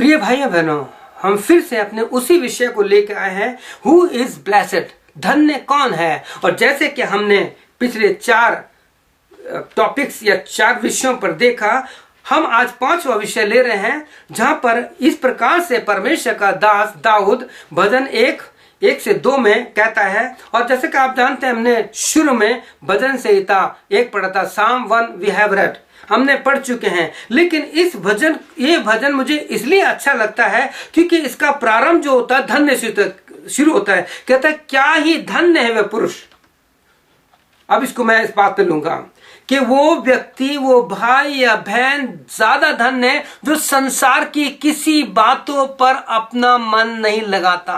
प्रिय भाइयों बहनों, हम फिर से अपने उसी विषय को लेकर आए हैं, हु इज ब्लेसेड, धन्य कौन है। और जैसे कि हमने पिछले 4 टॉपिक्स या 4 विषयों पर देखा, हम आज 5वां विषय ले रहे हैं, जहां पर इस प्रकार से परमेश्वर का दास दाऊद भजन 1 से 2 में कहता है। और जैसे कि आप जानते हैं, हमने शुरू में भजन संहिता 1 पढ़ा था, Psalm 1 वी हैव रेड, हमने पढ़ चुके हैं। लेकिन ये भजन मुझे इसलिए अच्छा लगता है क्योंकि इसका प्रारंभ जो होता है धन्य से शुरू होता है। कहता है क्या ही धन्य है वह पुरुष। अब इसको मैं इस बात पे लूंगा कि वो व्यक्ति, वो भाई या बहन ज्यादा धन्य है जो संसार की किसी बातों पर अपना मन नहीं लगाता।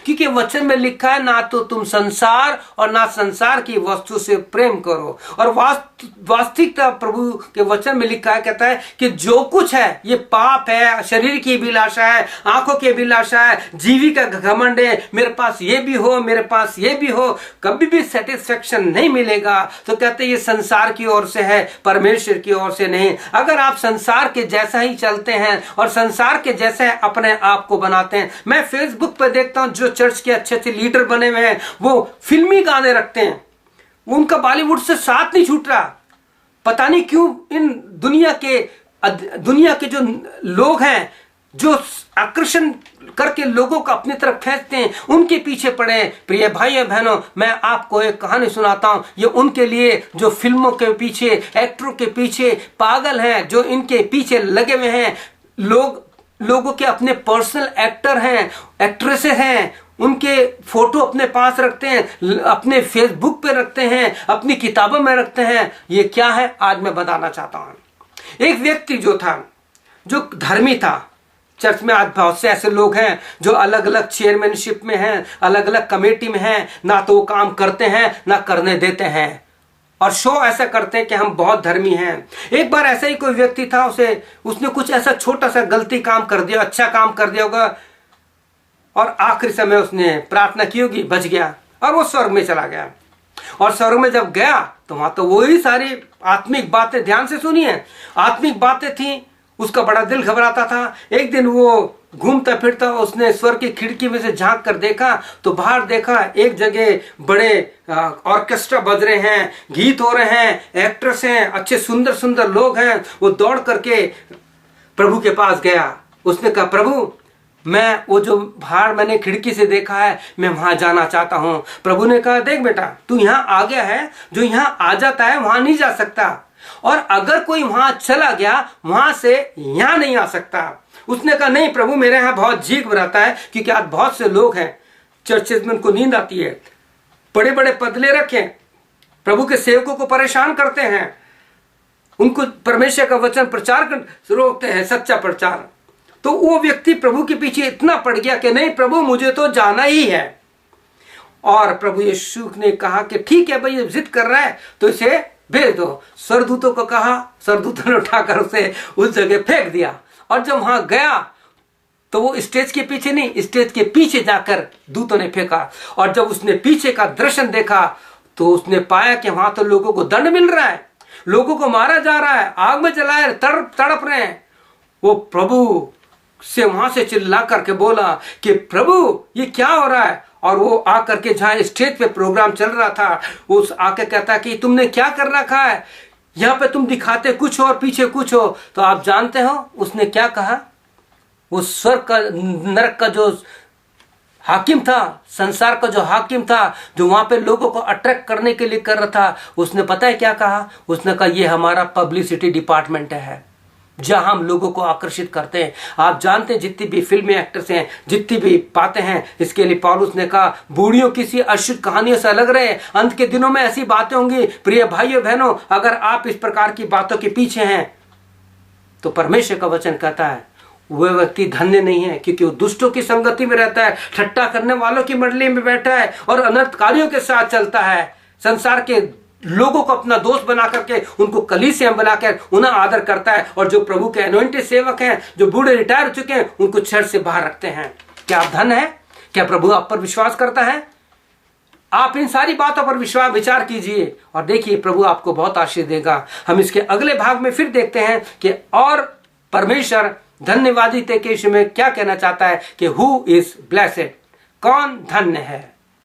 क्योंकि वचन में लिखा है, ना तो तुम संसार और ना संसार की वस्तु से प्रेम करो। और वास्तविकता प्रभु के वचन में लिखा है, कहता है कि जो कुछ है ये पाप है, शरीर की अभिलाषा है, आंखों की अभिलाषा है, जीवी का घमंड है, मेरे पास ये भी हो, मेरे पास ये भी हो, कभी भी सेटिस्फेक्शन नहीं मिलेगा। तो कहते हैं ये संसार की ओर से है, परमेश्वर की ओर से नहीं। अगर आप संसार के जैसा ही चलते हैं और संसार के जैसे अपने आप को बनाते हैं, मैं फेसबुक पर देखता हूं जो चर्च के अच्छे अच्छे लीडर बने हुए हैं, वो फिल्मी गाने रखते हैं, उनका बॉलीवुड से साथ नहीं छूट रहा। पता नहीं क्यों इन दुनिया के जो लोग हैं, जो आकर्षण करके लोगों को अपनी तरफ खींचते हैं, उनके पीछे पड़े। प्रिय भाइयों बहनों, मैं आपको एक कहानी सुनाता हूं। ये उनके लिए जो फिल्मों के पीछे, एक्टरों के पीछे पागल हैं, जो इनके पीछे लगे हुए हैं, लोगों के अपने पर्सनल एक्टर हैं, एक्ट्रेसेस हैं, उनके फोटो अपने पास रखते हैं, अपने फेसबुक पे रखते हैं, अपनी किताबों में रखते हैं। ये क्या है आज मैं बताना चाहता हूं। एक व्यक्ति जो था, जो धर्मी था, चर्च में आज बहुत से ऐसे लोग हैं जो अलग अलग चेयरमैनशिप में हैं, अलग अलग कमेटी में हैं, ना तो वो काम करते हैं ना करने देते हैं, और शो ऐसा करते हैं कि हम बहुत धर्मी हैं। एक बार ऐसा ही कोई व्यक्ति था, उसने कुछ ऐसा छोटा सा गलती काम कर दिया, अच्छा काम कर दिया होगा, और आखिरी समय उसने प्रार्थना की होगी, बच गया और वो स्वर्ग में चला गया। और स्वर्ग में जब गया तो वहां तो वही सारी आत्मिक बातें, ध्यान से सुनिए, आत्मिक बातें थी। उसका बड़ा दिल घबराता था। एक दिन वो घूमता फिरता, उसने स्वर्ग की खिड़की में से झांक कर देखा तो बाहर देखा एक जगह बड़े ऑर्केस्ट्रा बज रहे हैं, गीत हो रहे हैं, एक्टर्स हैं, अच्छे सुंदर सुंदर लोग हैं। वो दौड़ करके प्रभु के पास गया। उसने कहा, प्रभु मैं वो जो बाहर मैंने खिड़की से देखा है, मैं वहां जाना चाहता हूं। प्रभु ने कहा, देख बेटा, तू यहाँ आ गया है, जो यहाँ आ जाता है वहां नहीं जा सकता, और अगर कोई वहां चला गया वहां से यहां नहीं आ सकता। उसने कहा, नहीं प्रभु, मेरे यहां बहुत झीक रहता है, क्योंकि आज बहुत से लोग हैं चर्चेज में, उनको नींद आती है, बड़े बड़े पदले रखे, प्रभु के सेवकों को परेशान करते हैं, उनको परमेश्वर का वचन प्रचार रोकते हैं, सच्चा प्रचार। तो वो व्यक्ति प्रभु के पीछे इतना पड़ गया कि नहीं प्रभु, मुझे तो जाना ही है। और प्रभु यीशु ने कहा कि ठीक है भाई, ये जिद कर रहा है तो इसे भेज दो। स्वर्गदूतों को कहा, स्वर्गदूतों ने उठाकर उसे उस जगह फेंक दिया। और जब वहां गया तो वो स्टेज के पीछे नहीं, स्टेज के पीछे जाकर दूतों ने फेंका। और जब उसने पीछे का दृश्य देखा तो उसने पाया कि वहां तो लोगों को दंड मिल रहा है, लोगों को मारा जा रहा है, आग में जलाए तड़प रहे हैं। वो प्रभु से वहां से चिल्ला करके बोला कि प्रभु ये क्या हो रहा है। और वो आकर के जहां स्टेज पे प्रोग्राम चल रहा था, उस आके कहता कि तुमने क्या कर रखा है, यहाँ पे तुम दिखाते कुछ हो और पीछे कुछ हो। तो आप जानते हो उसने क्या कहा। वो स्वर्ग का, नरक का जो हाकिम था, संसार का जो हाकिम था, जो वहां पे लोगों को अट्रैक्ट करने के लिए कर रहा था, उसने पता है क्या कहा। उसने कहा, ये हमारा पब्लिसिटी डिपार्टमेंट है, जहां हम लोगों को आकर्षित करते हैं। आप जानते हैं जितनी भी फिल्मी एक्टर्स हैं, जितनी भी बातें हैं, इसके लिए पौलुस ने कहा, बूढ़ियों किसी अशुद्ध कहानियों से अलग रहे, अंत के दिनों में ऐसी बातें होंगी। प्रिय भाइयों बहनों, अगर आप इस प्रकार की बातों के पीछे हैं तो परमेश्वर का वचन कहता है वह व्यक्ति धन्य नहीं है, क्योंकि वो दुष्टों की संगति में रहता है, ठट्टा करने वालों की मंडली में बैठा है और अनर्थकारियों के साथ चलता है। संसार के लोगों को अपना दोस्त बना करके उनको कलीसिया बनाकर उन्हें आदर करता है, और जो प्रभु के अनॉइंटेड सेवक हैं, जो बूढ़े रिटायर हो चुके हैं, उनको चर्च से बाहर रखते हैं। क्या आप धन है? क्या प्रभु आप पर विश्वास करता है? आप इन सारी बातों पर विचार कीजिए और देखिए प्रभु आपको बहुत आशीष देगा। हम इसके अगले भाग में फिर देखते हैं कि और परमेश्वर धन्यवादिता के विषय में क्या कहना चाहता है कि हु इज ब्लेसेड, कौन धन्य है।